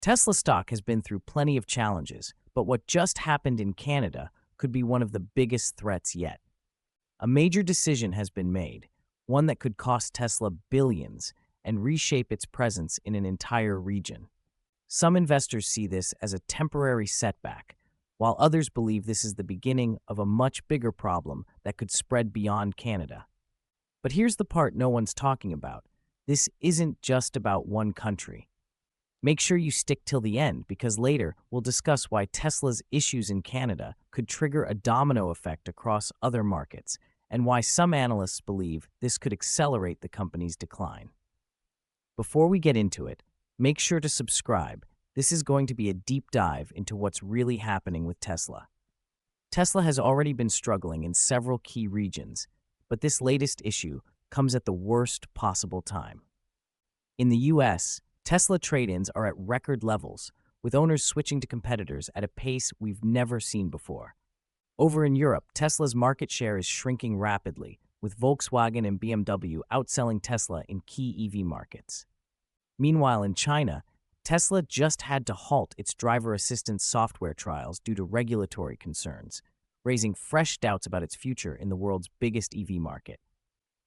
Tesla stock has been through plenty of challenges, but what just happened in Canada could be one of the biggest threats yet. A major decision has been made, one that could cost Tesla billions and reshape its presence in an entire region. Some investors see this as a temporary setback, while others believe this is the beginning of a much bigger problem that could spread beyond Canada. But here's the part no one's talking about. This isn't just about one country. Make sure you stick till the end because later we'll discuss why Tesla's issues in Canada could trigger a domino effect across other markets and why some analysts believe this could accelerate the company's decline. Before we get into it, make sure to subscribe. This is going to be a deep dive into what's really happening with Tesla. Tesla has already been struggling in several key regions, but this latest issue comes at the worst possible time. In the US, Tesla trade-ins are at record levels, with owners switching to competitors at a pace we've never seen before. Over in Europe, Tesla's market share is shrinking rapidly, with Volkswagen and BMW outselling Tesla in key EV markets. Meanwhile, in China, Tesla just had to halt its driver assistance software trials due to regulatory concerns, raising fresh doubts about its future in the world's biggest EV market.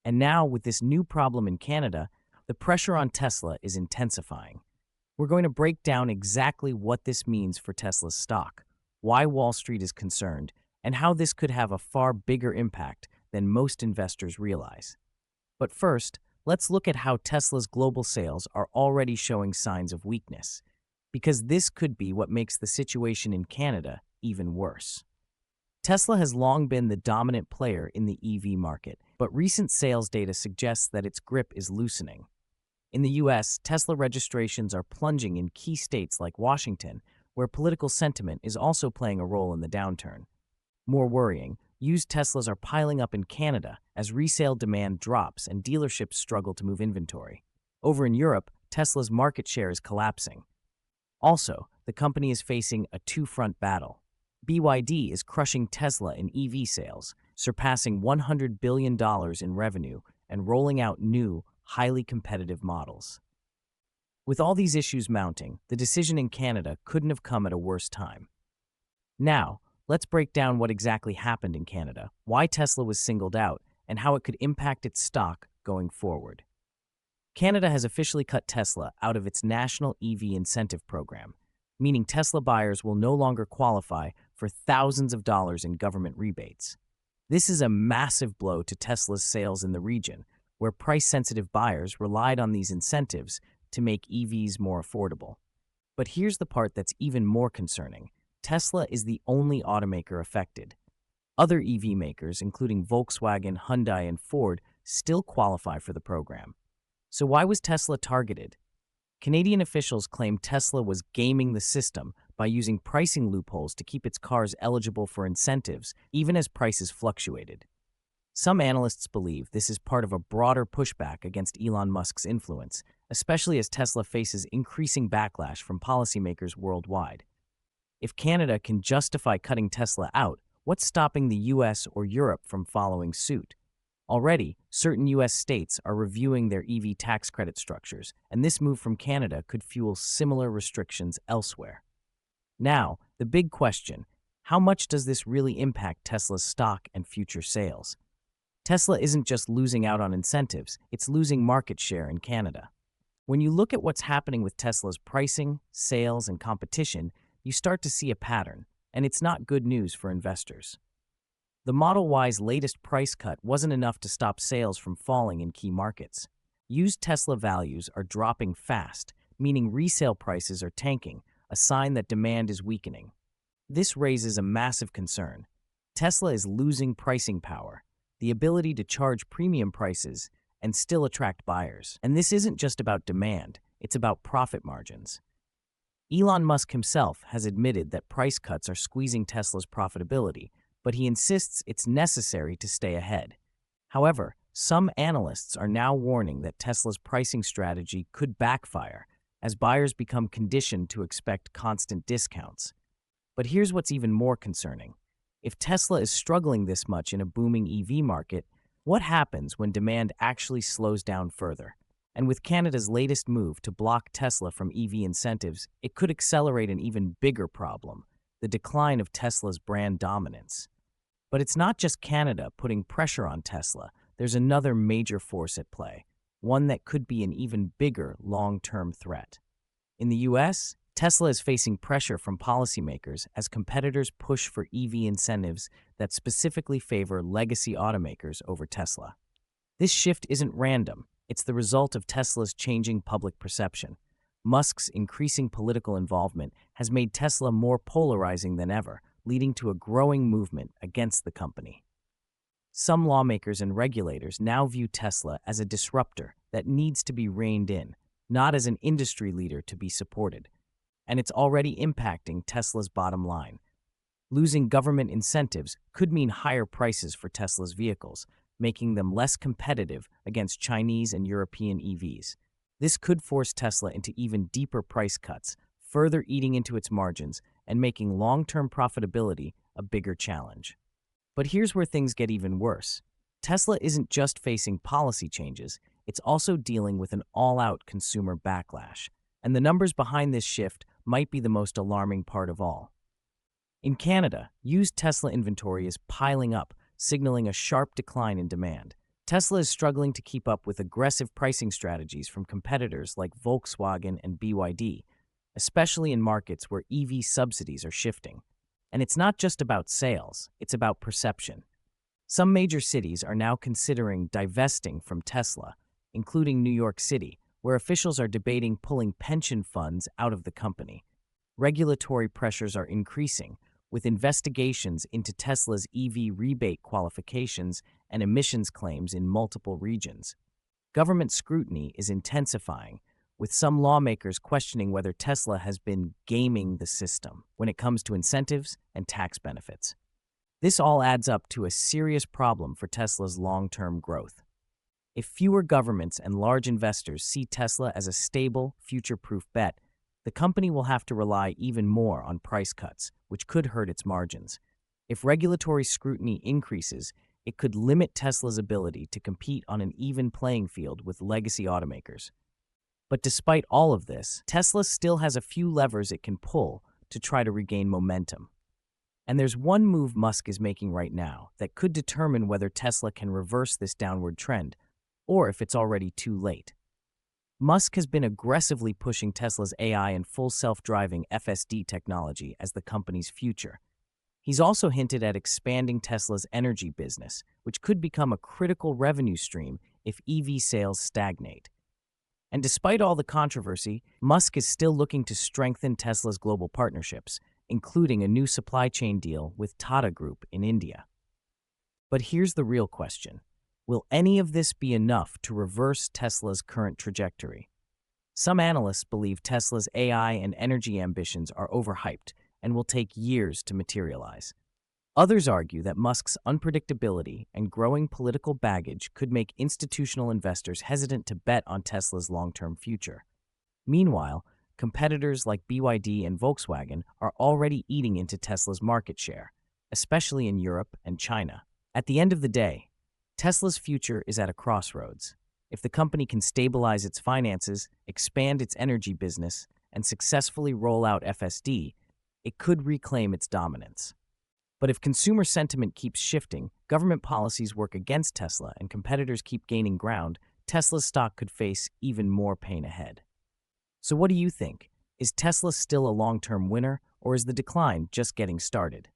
And now, with this new problem in Canada, the pressure on Tesla is intensifying. We're going to break down exactly what this means for Tesla's stock, why Wall Street is concerned, and how this could have a far bigger impact than most investors realize. But first, let's look at how Tesla's global sales are already showing signs of weakness, because this could be what makes the situation in Canada even worse. Tesla has long been the dominant player in the EV market, but recent sales data suggests that its grip is loosening. In the US, Tesla registrations are plunging in key states like Washington, where political sentiment is also playing a role in the downturn. More worrying, used Teslas are piling up in Canada as resale demand drops and dealerships struggle to move inventory. Over in Europe, Tesla's market share is collapsing. Also, the company is facing a two-front battle. BYD is crushing Tesla in EV sales, surpassing $100 billion in revenue and rolling out new, highly competitive models. With all these issues mounting, the decision in Canada couldn't have come at a worse time. Now, let's break down what exactly happened in Canada, why Tesla was singled out, and how it could impact its stock going forward. Canada has officially cut Tesla out of its national EV incentive program, meaning Tesla buyers will no longer qualify for thousands of dollars in government rebates. This is a massive blow to Tesla's sales in the region, where price-sensitive buyers relied on these incentives to make EVs more affordable. But here's the part that's even more concerning. Tesla is the only automaker affected. Other EV makers, including Volkswagen, Hyundai, and Ford, still qualify for the program. So why was Tesla targeted? Canadian officials claim Tesla was gaming the system by using pricing loopholes to keep its cars eligible for incentives, even as prices fluctuated. Some analysts believe this is part of a broader pushback against Elon Musk's influence, especially as Tesla faces increasing backlash from policymakers worldwide. If Canada can justify cutting Tesla out, what's stopping the US or Europe from following suit? Already, certain US states are reviewing their EV tax credit structures, and this move from Canada could fuel similar restrictions elsewhere. Now, the big question: how much does this really impact Tesla's stock and future sales? Tesla isn't just losing out on incentives, it's losing market share in Canada. When you look at what's happening with Tesla's pricing, sales, and competition, you start to see a pattern, and it's not good news for investors. The Model Y's latest price cut wasn't enough to stop sales from falling in key markets. Used Tesla values are dropping fast, meaning resale prices are tanking, a sign that demand is weakening. This raises a massive concern. Tesla is losing pricing power, the ability to charge premium prices and still attract buyers. And this isn't just about demand, it's about profit margins. Elon Musk himself has admitted that price cuts are squeezing Tesla's profitability, but he insists it's necessary to stay ahead. However, some analysts are now warning that Tesla's pricing strategy could backfire as buyers become conditioned to expect constant discounts. But here's what's even more concerning. If Tesla is struggling this much in a booming EV market, what happens when demand actually slows down further? And with Canada's latest move to block Tesla from EV incentives, it could accelerate an even bigger problem: the decline of Tesla's brand dominance. But it's not just Canada putting pressure on Tesla. There's another major force at play, one that could be an even bigger long-term threat. In the US, Tesla is facing pressure from policymakers as competitors push for EV incentives that specifically favor legacy automakers over Tesla. This shift isn't random. It's the result of Tesla's changing public perception. Musk's increasing political involvement has made Tesla more polarizing than ever, leading to a growing movement against the company. Some lawmakers and regulators now view Tesla as a disruptor that needs to be reined in, not as an industry leader to be supported. And it's already impacting Tesla's bottom line. Losing government incentives could mean higher prices for Tesla's vehicles, making them less competitive against Chinese and European EVs. This could force Tesla into even deeper price cuts, further eating into its margins and making long-term profitability a bigger challenge. But here's where things get even worse. Tesla isn't just facing policy changes, it's also dealing with an all-out consumer backlash. And the numbers behind this shift might be the most alarming part of all. In Canada, used Tesla inventory is piling up, signaling a sharp decline in demand. Tesla is struggling to keep up with aggressive pricing strategies from competitors like Volkswagen and BYD, especially in markets where EV subsidies are shifting. And it's not just about sales, it's about perception. Some major cities are now considering divesting from Tesla, including New York City, where officials are debating pulling pension funds out of the company. Regulatory pressures are increasing, with investigations into Tesla's EV rebate qualifications and emissions claims in multiple regions. Government scrutiny is intensifying, with some lawmakers questioning whether Tesla has been gaming the system when it comes to incentives and tax benefits. This all adds up to a serious problem for Tesla's long-term growth. If fewer governments and large investors see Tesla as a stable, future-proof bet, the company will have to rely even more on price cuts, which could hurt its margins. If regulatory scrutiny increases, it could limit Tesla's ability to compete on an even playing field with legacy automakers. But despite all of this, Tesla still has a few levers it can pull to try to regain momentum. And there's one move Musk is making right now that could determine whether Tesla can reverse this downward trend, or if it's already too late. Musk has been aggressively pushing Tesla's AI and full self-driving FSD technology as the company's future. He's also hinted at expanding Tesla's energy business, which could become a critical revenue stream if EV sales stagnate. And despite all the controversy, Musk is still looking to strengthen Tesla's global partnerships, including a new supply chain deal with Tata Group in India. But here's the real question. Will any of this be enough to reverse Tesla's current trajectory? Some analysts believe Tesla's AI and energy ambitions are overhyped and will take years to materialize. Others argue that Musk's unpredictability and growing political baggage could make institutional investors hesitant to bet on Tesla's long-term future. Meanwhile, competitors like BYD and Volkswagen are already eating into Tesla's market share, especially in Europe and China. At the end of the day, Tesla's future is at a crossroads. If the company can stabilize its finances, expand its energy business, and successfully roll out FSD, it could reclaim its dominance. But if consumer sentiment keeps shifting, government policies work against Tesla, and competitors keep gaining ground, Tesla's stock could face even more pain ahead. So what do you think? Is Tesla still a long-term winner, or is the decline just getting started?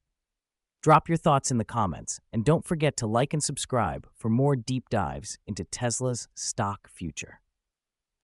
Drop your thoughts in the comments, and don't forget to like and subscribe for more deep dives into Tesla's stock future.